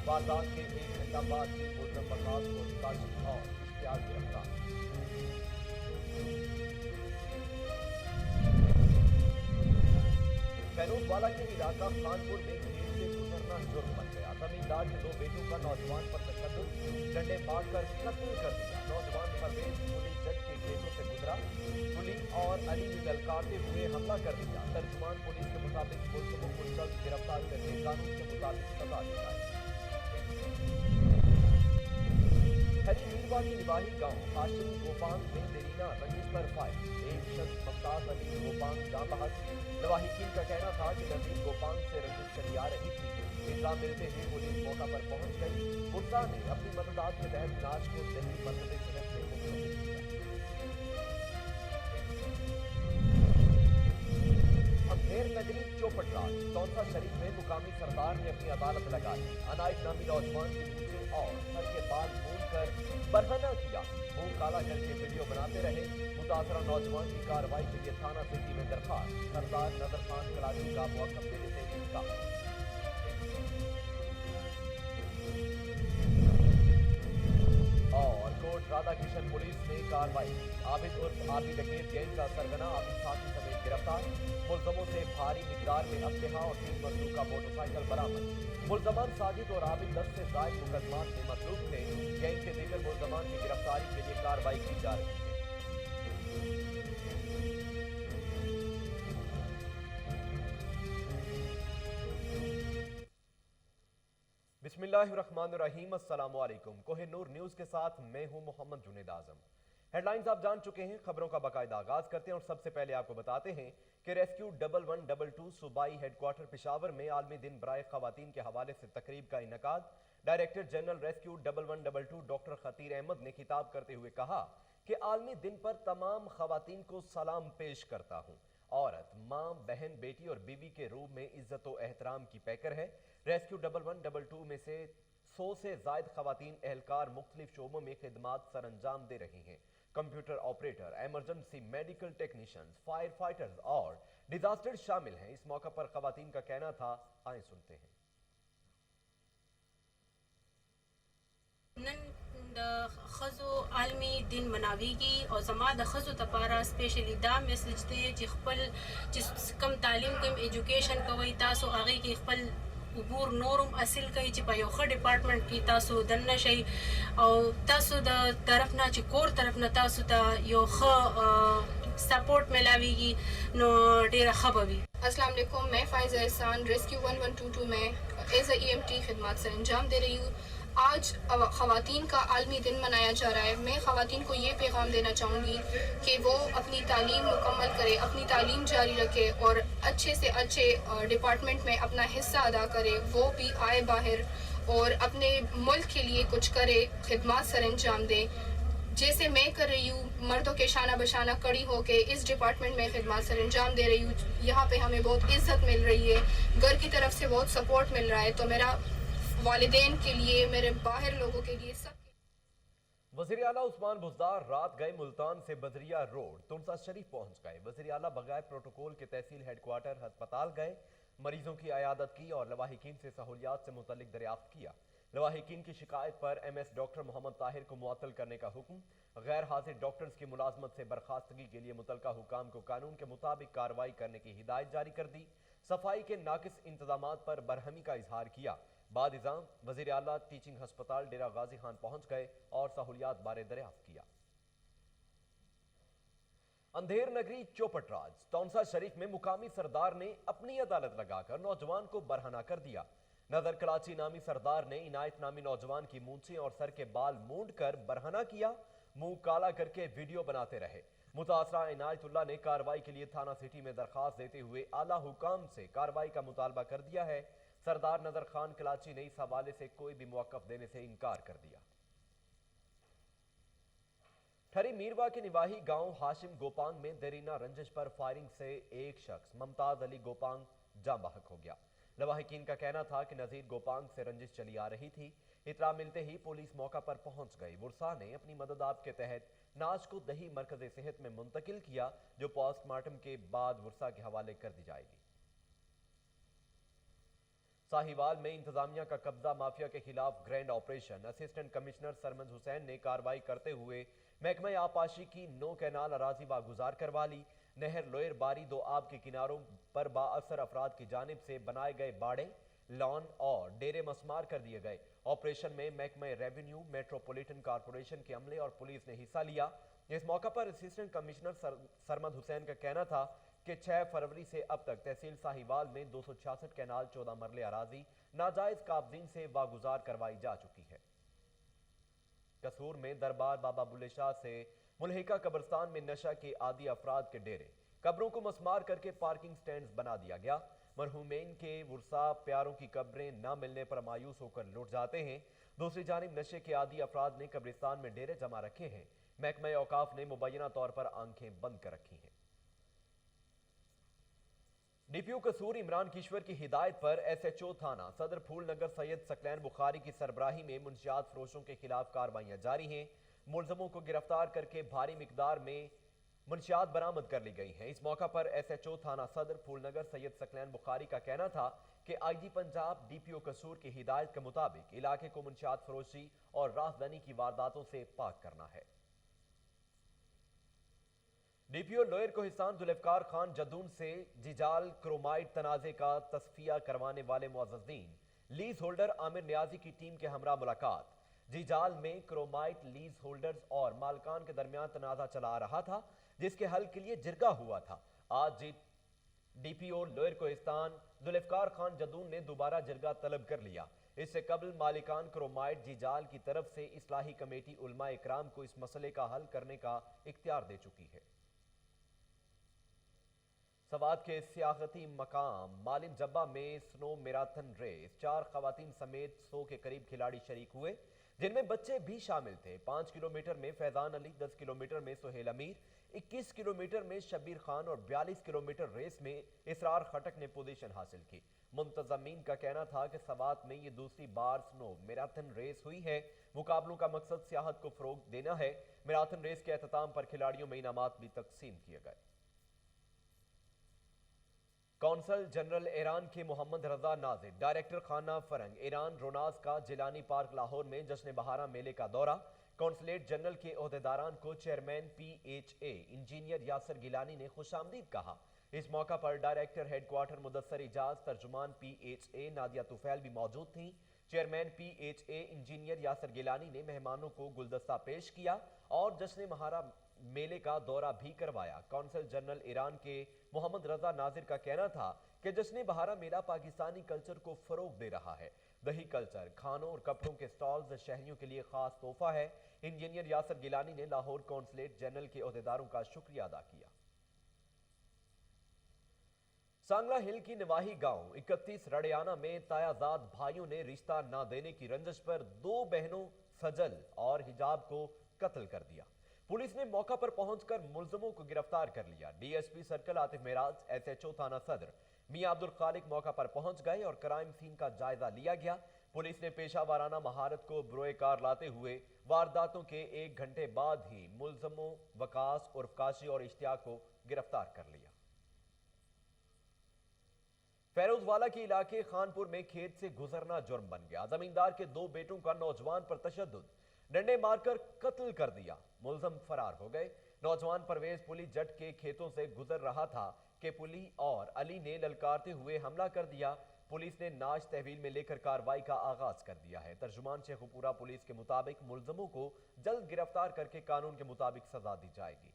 वारदात के एक घंटा बाद ही मुलजम बर्खास्त को काशिफ और इश्तियाक गिरफ्तार। फैरूकवाला के इलाका खानपुर में खेत से गुजरना जुर्म बन गया। जमींदार के 2 बेटों का नौजवान पर तशद्दुद, डंडे मारकर कत्ल कर दिया। नौजवान परवेज पुलिस जज के खेतों से गुजरा, पुली और अली ने ललकारते हुए हमला कर दिया। तर्जुमान पुलिस के मुताबिक मुलजमों को जल्द गिरफ्तार करके कानून के मुताबिक सजा दी जाए। हरी मीरवा की निवाही गांव हाशिम गोपांग में देरीना रंजिश पर फायर। एक शख्स मुमताज अली गोपांग जाँ बहक। नवाहिकीन का कहना था कि नजदीक गोपांग से रंजिश चली आ रही थी। इत्तला मिलते ही पुलिस मौका पर पहुंच गई। मुर्सा ने अपनी मददात के तहत लाश को दिल्ली मरकज़े सेहत में मुंतकिल किया। अंधेर नगरी चौपटराज तौसा शरीफ में मुकामी सरदार ने अपनी अदालत लगाई। अनायत नामी नौजवान की मूंछें और सर के बाल मूंद कर बरहना किया। मुंह काला करके वीडियो बनाते रहे। मुतासरा नौजवान की कार्रवाई के लिए थाना सिटी में दरखास्त। सरदार नजर खान कलाची का मौक़िफ़ देने से इनकार। और कोट राधाकृष्ण पुलिस ने कार्रवाई। आबिद उर्फ आबिद डकैत गैंग का सरगना आबिद साथी समेत गिरफ्तार। मुलजमों से भारी मिकदार में असलहा और 3 मजलूम का मोटरसाइकिल बरामद। मुलजमान साजिद और आबिद 10 से ज़ायद मुकदमात में मतलूब थे। गैंग के दीगर मुलजमान की गिरफ्तारी के लिए कार्रवाई की जा रही है। बिस्मिल्लाहिर्रहमानिर्रहीम, अस्सलाम वालेकुम। कोहिनूर न्यूज के साथ मैं हूं मोहम्मद जुनेद आजम। हेडलाइंस आप जान चुके हैं, खबरों का बाकायदा आगाज करते हैं और सबसे पहले आपको बताते हैं कि रेस्क्यू 1122 सूबाई हेडक्वार्टर पेशावर में आलमी दिन बराए खवातीन के हवाले से तकरीब का इनेकाद। Director general rescue 1122 doctor Khateer Ahmad ने खिताब करते हुए कहा कि आलमी दिन पर तमाम खवातीन को सलाम पेश करता हूँ। औरत माँ, बहन, बेटी और बीवी के रूप में इज्जत व एहतराम की पैकर है। रेस्क्यू 1122 में से 100 से जायद खवातीन एहलकार मुख्तलिफ शोबों में खिदमात सर अंजाम दे रही हैं। Computer operator, emergency medical technicians, fire fighters और डिजास्टर शामिल हैं। इस मौका पर खवातीन का कहना था, आए सुनते हैं। नन द खजो आलमी दिन मनावीगी और जमा द खजो तपारा स्पेशली दा मैसेज दे कि खपल जिस कम तालीम कम एजुकेशन कवई तासो आगे की खपल उबूर नोरुम असिल कई ची पायो ख डिपार्टमेंट की तासो दन्ना शई और तासो द तरफ ना ची कोर तरफ ना तासो ता यो ख सपोर्ट मिलावीगी नो डेरा खबवी। अस्सलाम वालेकुम, मैं फाइज़ा एहसान रेस्क्यू 1122 में एज ए EMT खिदमत सर अंजाम दे रही हूँ। आज ख़वातीन का आलमी दिन मनाया जा रहा है। मैं ख़वातीन को ये पैगाम देना चाहूँगी कि वो अपनी तालीम मुकम्मल करे, अपनी तालीम जारी रखे और अच्छे से अच्छे डिपार्टमेंट में अपना हिस्सा अदा करे। वो भी आए बाहर और अपने मुल्क के लिए कुछ करे, खिदमत सर अंजाम दे। जैसे मैं कर रही हूँ, मर्दों के शाना बशाना कड़ी होके इस डिपार्टमेंट में खिदमत सर अंजाम दे रही हूँ। यहाँ पे हमें बहुत इज्जत मिल रही है, घर की तरफ से बहुत सपोर्ट मिल रहा है। तो मेरा वालिदैन के लिए, मेरे बाहर लोगों के लिए, सब वज़ीर आला उस्मान बुज़दार रात गए मुल्तान से बदरिया रोड तुनसा शरीफ पहुंच गए। वज़ीर आला बगैर प्रोटोकॉल के तहसील हेडक्वार्टर अस्पताल गए, मरीजों की अयादत की और लवाहिकीन से सहूलियात से मुतल्लिक दरियाफ्त किया। लवाहिकीन की शिकायत पर MS डॉक्टर मोहम्मद ताहिर को मुअत्तल करने का हुक्म। गैर हाजिर डॉक्टर्स की मुलाजमत से बर्खास्तगी के लिए मुतलका हुकाम को कानून के मुताबिक कार्रवाई करने की हिदायत जारी कर दी। सफाई के नाकिस इंतजामात पर बरहमी का इजहार किया। बाद इज़ाम वज़ीर आला टीचिंग हस्पताल डेरा गाजी खान पहुंच गए और सहूलियात बारे दरियाफ्त किया। अंधेर नगरी चौपटराज तौसा शरीफ में मुकामी सरदार ने अपनी अदालत लगाकर नौजवान को बरहना कर दिया। नजर कलाची नामी सरदार ने इनायत नामी नौजवान की मूंछें और सर के बाल मूंद कर बरहना किया। मुंह काला करके वीडियो बनाते रहे। मुतासरा इनायतुल्लाह ने कार्रवाई के लिए थाना सिटी में दरखास्त देते हुए आला हुकाम से कार्रवाई का मुतालबा कर दिया है। सरदार नजर खान कलाची ने इस हवाले से कोई भी मौक़िफ़ देने से इनकार कर दिया। ठरी मीरवा के निवाही गांव हाशिम गोपांग में देरीना रंजिश पर फायरिंग से एक शख्स मुमताज अली गोपांग जाँ बहक हो गया। लवाहिकीन का कहना था कि नजीर गोपांग से रंजिश चली आ रही थी। इतला मिलते ही पुलिस मौका पर पहुंच गई। बुरसा ने अपनी मदद आप के तहत नाश को दही मरकज सेहत में मुंतकिल किया, जो पोस्टमार्टम के बाद बुरसा के हवाले कर दी जाएगी। साहिवाल में इंतजामिया का कब्जा माफिया के खिलाफ grand operation. Assistant commissioner Sarmad Hussain ने कार्रवाई करते हुए महकमा आपाशी की 9 कैनाल अराजी वागुजार करवा ली। नहर लोयर बारी दो आब के किनारों पर बाअसर अफराद की जानिब से बनाए गए बाड़े, लॉन और डेरे मस्मार कर दिए गए। ऑपरेशन में महकमा रेवेन्यू, मेट्रोपॉलिटन कॉरपोरेशन के अमले और पुलिस ने हिस्सा लिया। इस मौका पर असिस्टेंट कमिश्नर सरमद हुसैन का कहना था कि 6 फरवरी से अब तक तहसील साहिवाल में 266 कैनाल 14 मरले अराजी नाजायज काबजीन से वागुजार करवाई जा चुकी है। कसूर में दरबार बाबा बुल्ले शाह से मुल्हिका कब्रिस्तान में नशा के आदी अफराद के डेरे, कब्रों को मस्मार करके पार्किंग स्टैंड बना दिया गया। मरहूमीन के वुरसा प्यारों की कब्रें न मिलने पर मायूस होकर लौट जाते हैं। दूसरी जानिब नशे के आदी अफराद ने कब्रिस्तान में डेरे जमा रखे हैं। महकमा औकाफ ने मुबैना तौर पर आंखें बंद कर रखी हैं। डीपीओ कसूर इमरान किश्वर की हिदायत पर एसएचओ थाना सदर फूल नगर सैयद सकलैन बुखारी की सरबराही में मुंशियात फरोशों के खिलाफ कार्रवाइयां जारी हैं। मुलजमों को गिरफ्तार करके भारी मिकदार में मुंशियात बरामद कर ली गई हैं। इस मौका पर एसएचओ थाना सदर फूल नगर सैयद सकलैन बुखारी का कहना था कि आईजी पंजाब डीपीओ कसूर की हिदायत के मुताबिक इलाके को मुंशियात फरोशी और राहदनी की वारदातों से पाक करना है। डीपीओ लोयर कोहिस्तान जुल्फकार खान जदून से जिजाल क्रोमाइड तनाजे का तस्फिया करवाने वाले मुअज़्ज़ज़ीन लीज होल्डर आमिर नियाजी की टीम के हमरा मुलाकात। जिजाल में क्रोमाइड लीज होल्डर्स और मालकान के दरमियान तनाजा चला आ रहा था, जिसके हल के लिए जिरगा हुआ था। आज डीपीओ लोयर कोहिस्तान जुल्फकार खान जदून ने दोबारा जिरगा तलब कर लिया। इससे कबल मालिकान क्रोमाइड जिजाल की तरफ से इस्लाही कमेटी उलमा इकराम को इस मसले का हल करने का इख्तियार दे चुकी है। सवात के सियाहती मकाम मालिम जब्बा में स्नो मैराथन रेस 4 खवातीन समेत 100 के करीब खिलाड़ी शरीक हुए, जिनमें बच्चे भी शामिल थे। 5 किलोमीटर में फैजान अली, 10 किलोमीटर में सुहेल अमीर, 21 किलोमीटर में शब्बीर खान और 42 किलोमीटर रेस में इसरार खटक ने पोजीशन हासिल की। मुंतजमीन का कहना था कि सवात में ये दूसरी बार स्नो मैराथन रेस हुई है। मुकाबलों का मकसद सियाहत को फरोग देना है। मैराथन रेस के एहतमाम पर खिलाड़ियों में इनामात भी तकसीम किए गए। कौंसल जनरल ईरान के मोहम्मद रजा नाजिर, डायरेक्टर खाना फरंग ईरान रोनाज का जिलानी पार्क लाहौर में जश्न बहारा मेले का दौरा। कौंसलेट जनरल के ओहदेदारान को chairman PHA engineer Yasir Gilani ने खुशामदीद कहा। इस मौका पर डायरेक्टर हेडक्वार्टर मुदस्सर इजाज, तर्जुमान PHA नादिया तुफैल भी मौजूद थीं। Chairman PHA engineer Yasir Gilani ने मेहमानों को गुलदस्ता पेश किया और जश्न बहारा मेले का दौरा भी करवाया। कौंसल जनरल ईरान के मोहम्मद रजा नाजिर का कहना था कि जश्न बहारा मेला पाकिस्तानी कल्चर को फरोग दे रहा है। दही कल्चर, खानों और कपड़ों के स्टॉल्स शहरियों के लिए खास तोहफा है। इंजीनियर यासर गिलानी ने लाहौर कौंसलेट जनरल के ओहदेदारों का शुक्रिया अदा किया। सांगला हिल की निवाही गांव 31 रड़ियाना में तायाजाद भाइयों ने रिश्ता न देने की रंजिश पर 2 बहनों सजल और हिजाब को कत्ल कर दिया। पुलिस ने मौका पर पहुंचकर मुलजमों को गिरफ्तार कर लिया। DSP circle Atif Meraj, SHO थाना सदर मियां अब्दुल खालिक मौका पर पहुंच गए और क्राइम सीन का जायजा लिया गया। पुलिस ने पेशा वाराना महारत को बरोए कार लाते हुए वारदातों के 1 घंटे बाद ही मुलजमों वकास उर्फ काशी और इश्तियाक को गिरफ्तार कर लिया। फैरोजवाला के इलाके खानपुर में खेत से गुजरना जुर्म बन गया। जमींदार के 2 बेटों का नौजवान पर तशद्दुद, डंडे मारकर कत्ल कर दिया। मुलजम फरार हो गए। नौजवान परवेज पुली जट के खेतों से गुजर रहा था कि पुली और अली ने ललकारते हुए हमला कर दिया। पुलिस ने नाश तहवील में लेकर कार्रवाई का आगाज कर दिया है। तर्जुमान शेखुपुरा पुलिस के मुताबिक मुलजमों को जल्द गिरफ्तार करके कानून के मुताबिक सजा दी जाएगी।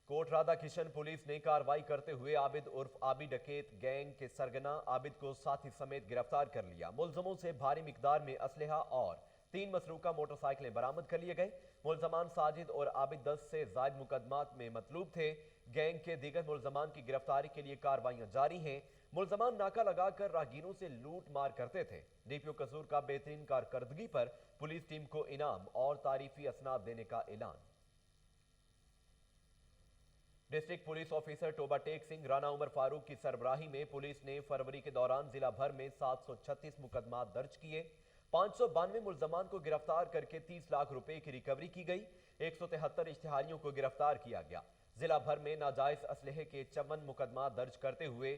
कोट राधा किशन पुलिस ने कार्रवाई करते हुए आबिद उर्फ आबी डकैत गैंग के सरगना आबिद को साथी समेत गिरफ्तार कर लिया। मुलजमों से भारी मिकदार में असलहा और 3 मसरूका मोटरसाइकिलें बरामद कर लिए गए। मुलजमान साजिद और आबिद 10 से जायद मुकदमात में मतलूब थे। गैंग के दीगर मुलजमान की गिरफ्तारी के लिए कार्रवाइयां जारी हैं। मुलजमान नाका लगाकर राहगीरों से लूट मार करते थे। डीपीओ कसूर का बेहतरीन कारकर्दगी पर पुलिस टीम को इनाम और तारीफी असनाद देने का ऐलान। District police officer Toba Tek Singh Rana Umar Farooq की सरबराही में पुलिस ने फरवरी के दौरान जिला भर में 736 मुकदमा दर्ज किए। 592 मुलजमान को गिरफ्तार करके 30 लाख रुपए की रिकवरी की गई। 173 इश्तिहारियों को गिरफ्तार किया गया। जिला भर में नाजायज असलहे के 54 मुकदमा दर्ज करते हुए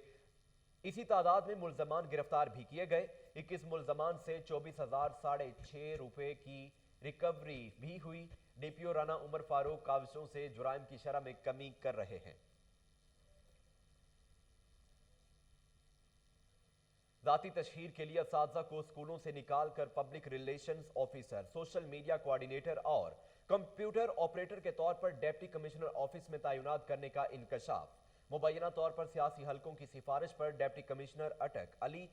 इसी तादाद में मुलजमान गिरफ्तार भी किए गए। 21 मुलजमान से 24,600 रुपए की रिकवरी भी हुई। डीपीओ राना उमर फारूक काविशों से जुराइम की शरह में कमी कर रहे हैं। जाती तशहीर के लिए असातिज़ा को स्कूलों से निकालकर public relations officer, social media coordinator और कंप्यूटर ऑपरेटर के तौर पर डिप्टी कमिश्नर ऑफिस में तैनात करने का इंकशाफ। मुबैना तौर पर सियासी हलकों की सिफारिश पर डिप्टी कमिश्नर अटक अली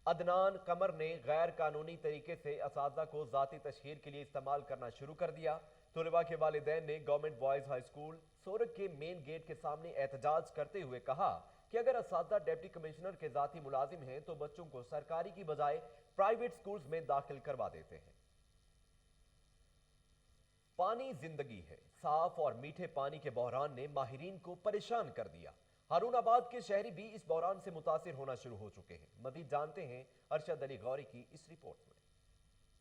अदनान कमर ने गैर कानूनी तरीके से असातिज़ा को जाती तशहीर के लिए इस्तेमाल करना शुरू कर दिया। तुलबा के वालिदैन ने गवर्नमेंट बॉयज हाई स्कूल सोरग के मेन गेट के सामने एहतजाज करते हुए कहा कि अगर असातिज़ा डिप्टी कमिश्नर के जाती मुलाजिम हैं तो बच्चों को सरकारी की बजाय प्राइवेट स्कूल्स में दाखिल करवा देते हैं। पानी जिंदगी है। साफ और मीठे पानी के बहरान ने माहिरीन को परेशान कर दिया। हारूनाबाद के शहरी भी इस बहरान से मुतासिर होना शुरू हो चुके हैं। मजीद जानते हैं अरशद अली गौरी की इस रिपोर्ट में।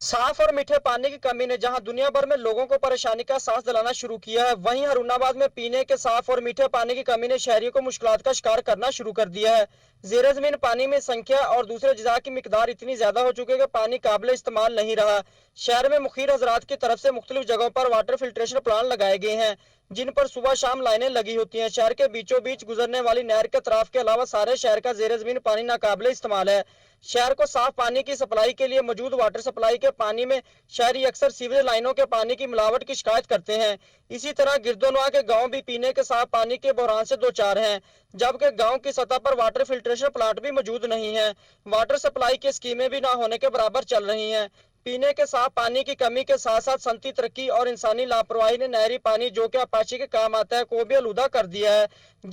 साफ और मीठे पानी की कमी ने जहां दुनिया भर में लोगों को परेशानी का सांस दिलाना शुरू किया है, वहीं हारूनाबाद में पीने के साफ और मीठे पानी की कमी ने शहरियों को मुश्किलात का शिकार करना शुरू कर दिया है। ज़ेर ज़मीन पानी में संख्या और दूसरे अज्जा की मिकदार इतनी ज्यादा हो चुकी है कि पानी काबिल इस्तेमाल नहीं रहा। शहर में मुखीर हजरात की तरफ से मुख्तलिफ जगहों पर वाटर फिल्ट्रेशन प्लांट लगाए गए हैं, जिन पर सुबह शाम लाइनें लगी होती हैं। शहर के बीचों बीच गुजरने वाली नहर के तरफ के अलावा सारे शहर का ज़ेर ज़मीन पानी नाकाबिल इस्तेमाल है। शहर को साफ पानी की सप्लाई के लिए मौजूद वाटर सप्लाई के पानी में शहरी अक्सर सीवरेज लाइनों के पानी की मिलावट की शिकायत करते हैं। इसी तरह गिरदोनवा के गांव भी पीने के साफ पानी के बहरान से दो चार हैं, जबकि गांव की सतह पर वाटर फिल्ट्रेशन प्लांट भी मौजूद नहीं है। वाटर सप्लाई की स्कीमें भी न होने के बराबर चल रही हैं। पीने के साफ पानी की कमी के साथ साथ सनती तरक्की और इंसानी लापरवाही ने नहरी पानी जो कि आपाशी के काम आता है को भी आलूदा कर दिया है,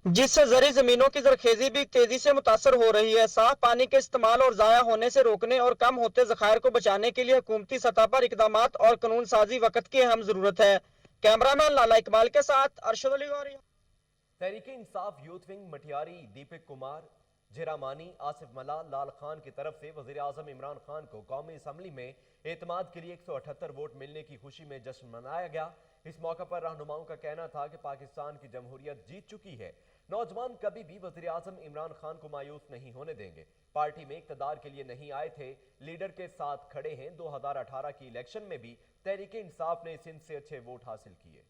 जिससे जरी जमीनों की जरखेजी भी तेजी से मुतासर हो रही है। साफ पानी के इस्तेमाल और जाया होने से रोकने और कम होते ज़खायर को बचाने के लिए हुकूमती सतह पर इकदामात और कानून साजी वक्त की अहम जरूरत है। कैमरामैन लाला इकबाल के साथ अरशद अली गौरी। तहरीके इंसाफ यूथ विंग मटियारी दीपक कुमार जिरामानी आसिफ मलाल लाल खान की तरफ से वज़ीर आज़म इमरान खान को कौमी असम्बली में एतमाद के लिए 178 वोट मिलने की खुशी में जश्न मनाया गया। इस मौका पर रहनुमाओं का कहना था कि पाकिस्तान की जमहूरियत जीत चुकी है। नौजवान कभी भी वज़ीर आज़म इमरान खान को मायूस नहीं होने देंगे। पार्टी में इक़्तिदार के लिए नहीं आए थे, लीडर के साथ खड़े हैं। 2018 की इलेक्शन में भी तहरीके इंसाफ ने सिंध से अच्छे वोट हासिल किए।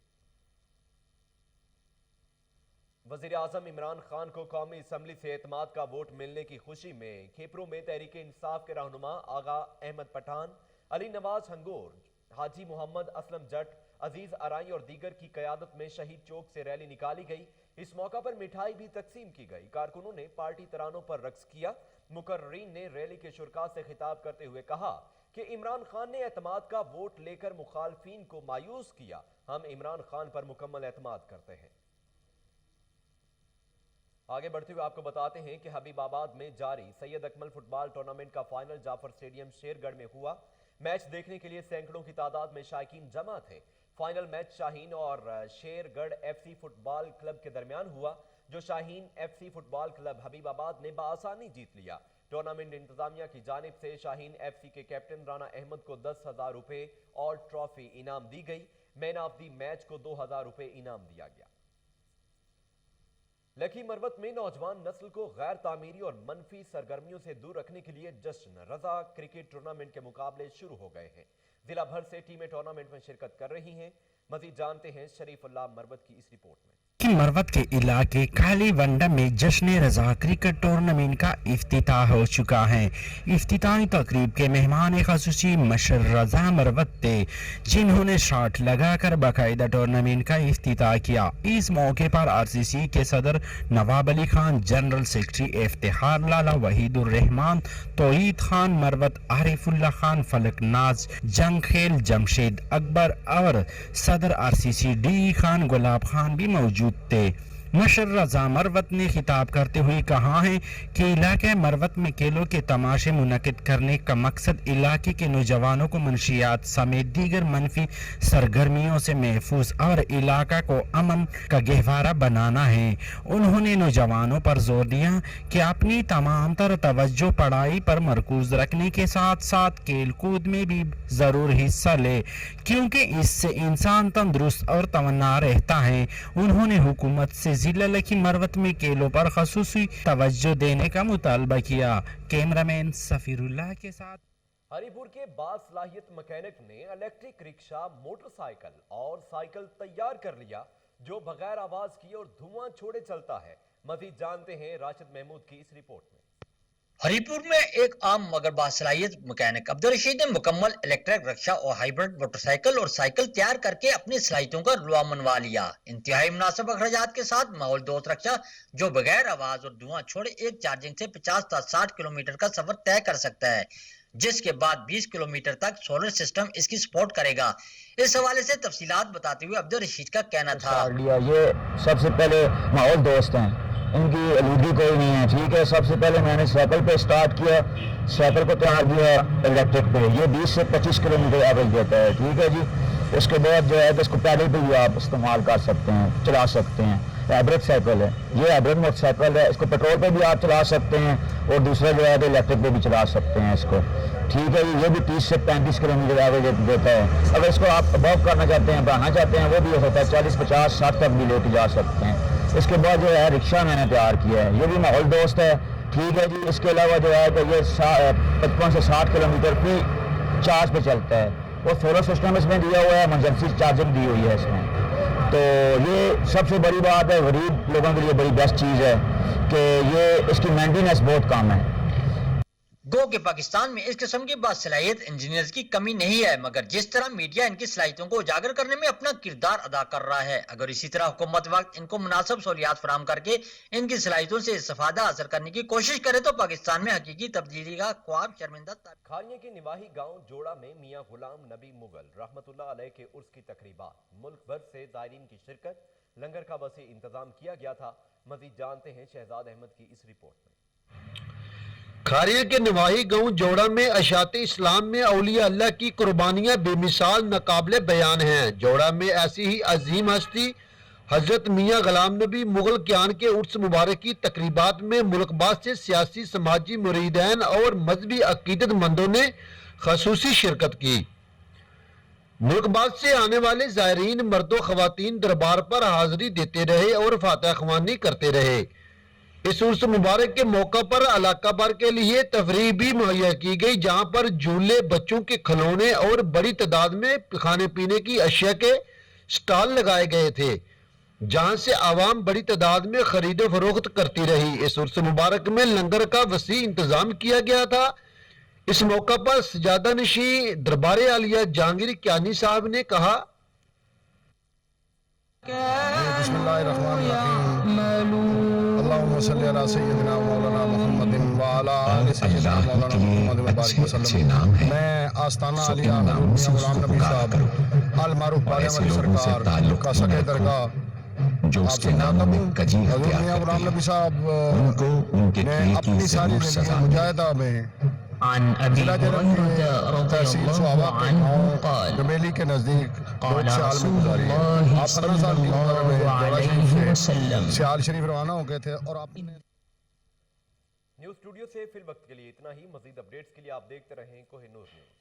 वज़ीर आज़म इमरान खान को कौमी असम्बली से एतमाद का वोट मिलने की खुशी में खेपरू में तहरीके इंसाफ के रहनुमा आगा अहमद पठान, अली नवाज हंगोर, हाजी मोहम्मद असलम जट, अजीज अराई और दीगर की क़यादत में शहीद चौक से रैली निकाली गई। इस मौका पर मिठाई भी तकसीम की गई। कारकुनों ने पार्टी तरानों पर रक्स किया। मुकर्रीन ने रैली के शुरका से खिताब करते हुए कहा कि इमरान खान ने एतमाद का वोट लेकर मुखालफीन को मायूस किया। हम इमरान खान पर मुकम्मल एतमाद करते हैं। आगे बढ़ते हुए आपको बताते हैं कि हबीबाबाद में जारी सैयद अकमल फुटबॉल टूर्नामेंट का फाइनल जाफर स्टेडियम शेरगढ़ में हुआ। मैच देखने के लिए सैकड़ों की तादाद में शायकीन जमा थे। फाइनल मैच शाहीन और शेरगढ़ एफसी फुटबॉल क्लब के दरमियान हुआ, जो Shaheen FC football club Habibabad ने बआसानी जीत लिया। टूर्नामेंट इंतजामिया की जानिब से शाहीन एफसी के कैप्टन राना अहमद को 10,000 रुपए और ट्रॉफी इनाम दी गई। मैन ऑफ द मैच को 2,000 रुपए इनाम दिया गया। लखी मरवत में नौजवान नस्ल को गैर तामीरी और मनफी सरगर्मियों से दूर रखने के लिए जश्न रजा क्रिकेट टूर्नामेंट के मुकाबले शुरू हो गए हैं। जिला भर से टीमें टूर्नामेंट में शिरकत कर रही हैं। मजीद जानते हैं शरीफुल्लाह मरवत की इस रिपोर्ट में। मरवत के इलाके काली वंडा में जश्न रजा क्रिकेट टूर्नामेंट का इफ्तिताह हो चुका है। इफ्तिताही तकरीब के मेहमान ख़ुसूसी मशर रजा मरवत थे, जिन्होंने शॉट लगाकर बाकायदा टूर्नामेंट का इफ्तिताह किया। इस मौके पर आरसीसी के सदर नवाब अली खान, जनरल सेक्रेटरी इफ्तिखार लाला, वहीदुर रहमान, तौहीद खान मरवत, आरिफुल्लाह खान, फलक नाज, जंग खेल, जमशेद अकबर और सदर आरसीसी डी खान गुलाब खान भी मौजूद थे। मशर रजा मरवत ने खिताब करते हुए कहा है कि इलाके मरवत में खेलों के तमाशे मुनक्किद करने का मकसद इलाके के नौजवानों को मंशियात समेत दीगर मनफी सरगर्मियों से महफूज और इलाका को अमन का गहवारा बनाना है। उन्होंने नौजवानों पर जोर दिया कि अपनी तमाम तर तवज्जो पढ़ाई पर मरकूज रखने के साथ साथ खेल कूद में भी ज़रूर हिस्सा ले, क्योंकि इससे इंसान तंदुरुस्त और तवन्ना रहता है। उन्होंने हुकूमत से ज़िला लखी मरवत में खेलों पर खसूसी तवज्जो देने का मुतालबा किया। कैमरामैन सफीरुल्लाह के साथ। हरीपुर के बासलाहियत मैकेनिक ने इलेक्ट्रिक रिक्शा, मोटरसाइकिल और साइकिल तैयार कर लिया जो बगैर आवाज की और धुआं छोड़े चलता है। मजीद जानते हैं राशिद महमूद की इस रिपोर्ट में। हरीपुर में एक आम मगर बासलाहियत मैकेनिक अब्दुल रशीद ने मुकम्मल इलेक्ट्रिक रिक्शा और हाइब्रिड मोटरसाइकिल और साइकिल तैयार करके अपनी सलाहियतों का रुआ मनवा लिया। इंतहाई मुनासिब अखराजात के साथ माहौल दोस्त रिक्शा जो बगैर आवाज और धुआं छोड़े एक चार्जिंग से 50 से 60 किलोमीटर का सफर तय कर सकता है, जिसके बाद 20 किलोमीटर तक सोलर सिस्टम इसकी सपोर्ट करेगा। इस हवाले से तफसीलात बताते हुए अब्दुल रशीद का कहना था, ये सबसे पहले माहौल दोस्त हैं, इनकी आलूदगी कोई नहीं है। ठीक है, सबसे पहले मैंने साइकिल पे स्टार्ट किया, साइकिल को तैयार किया इलेक्ट्रिक पे, ये 20 से 25 किलोमीटर एवरेज देता है। ठीक है जी, उसके बाद जो है इसको पैदल पे भी आप इस्तेमाल कर सकते हैं, चला सकते हैं। हाइब्रिड साइकिल है, ये हाइब्रिड मोटरसाइकिल है, इसको पेट्रोल पे भी आप चला सकते हैं और दूसरा जो है तो इलेक्ट्रिक पे भी चला सकते हैं इसको। ठीक है, ये भी 30 से 35 किलोमीटर एवरेज देता है। अगर इसको आप अबव करना चाहते हैं, बढ़ाना चाहते हैं, वो भी हो सकता है, 40, 50, 60 तक भी लेके जा सकते हैं। इसके बाद जो है रिक्शा मैंने तैयार किया है, ये भी माहौल दोस्त है। ठीक है जी, इसके अलावा जो है कि ये 55 से 60 किलोमीटर की चार्ज पे चलता है और सोलर सिस्टम इसमें दिया हुआ है, इमरजेंसी चार्जिंग दी हुई है इसमें। तो ये सबसे बड़ी बात है, गरीब लोगों के लिए बड़ी बेस्ट चीज़ है कि ये इसकी मेंटेनेंस बहुत कम है। गो के पाकिस्तान में इस किस्म की बासलाहियत इंजीनियर्स की कमी नहीं है, मगर जिस तरह मीडिया इनकी सलाहियतों को उजागर करने में अपना किरदार अदा कर रहा है, अगर इसी तरह हुकूमत वक्त इनको मुनासिब सहूलियात फराहम करके इनकी सलाहियतों से इस्तेफादा हासिल करने की कोशिश करे तो पाकिस्तान में हकीकी तब्दीली का ख्वाब शर्मिंदा। खानिया के निवाही गांव जोड़ा में मियां गुलाम नबी मुगल रहमतुल्लाह अलैह के उर्स की तकरीबात, मुल्क भर से ज़ायरीन की शिरकत, लंगर का वसी इंतजाम किया गया था। मजीद जानते हैं शहजाद अहमद की इस रिपोर्ट में। खारिया के नवाही गांव जोड़ा में अशात इस्लाम में औलिया अल्लाह की कुर्बानियां बेमिसाल नाकाबिले बयान हैं। जोड़ा में ऐसी ही अजीम हस्ती हजरत मियां गुलाम नबी मुगल क्यान के उर्स मुबारक की तकरीबात में मुल्कबाज से सियासी, समाजी मुरीदैन और मजहबी अकीदतमंदों ने खसूसी शिरकत की। मुल्कबाज से आने वाले ज़ायरीन मर्दो ख़वातीन दरबार पर हाजिरी देते रहे और फातह ख्वानी करते रहे। इस उर्स मुबारक के मौका पर इलाका भर के लिए तफरीह भी मुहैया की गई, जहां पर झूले, बच्चों के खिलौने और बड़ी तादाद में खाने पीने की अशिया के स्टॉल लगाए गए थे, जहां से आवाम बड़ी तादाद में खरीदो फरोख्त करती रही। इस उर्स मुबारक में लंगर का वसी इंतजाम किया गया था। इस मौका पर सजादा नशी दरबार आलिया जहांगीर क्यानी साहब ने कहा, मैं आस्ताना आलिया मियां गुलाम नबी साहब अल मारूफ बाले वाली सरकार का सके दरगाह जो उसके नाम में कजी मियां गुलाम नबी साहब ने अपनी सारी जिंदगी मुजाहिदा में जिला तहसील सुहावा गमेली के नजदीक सियाल में गुजारी है। आप 15 साल की उम्र में जोड़ा शरीफ से सियाल शरीफ रवाना हो गए थे और आपने न्यूज़ स्टूडियो से फिल वक्त के लिए इतना ही। मजीद अपडेट्स के लिए आप देखते रहें कोहिनूर न्यूज़।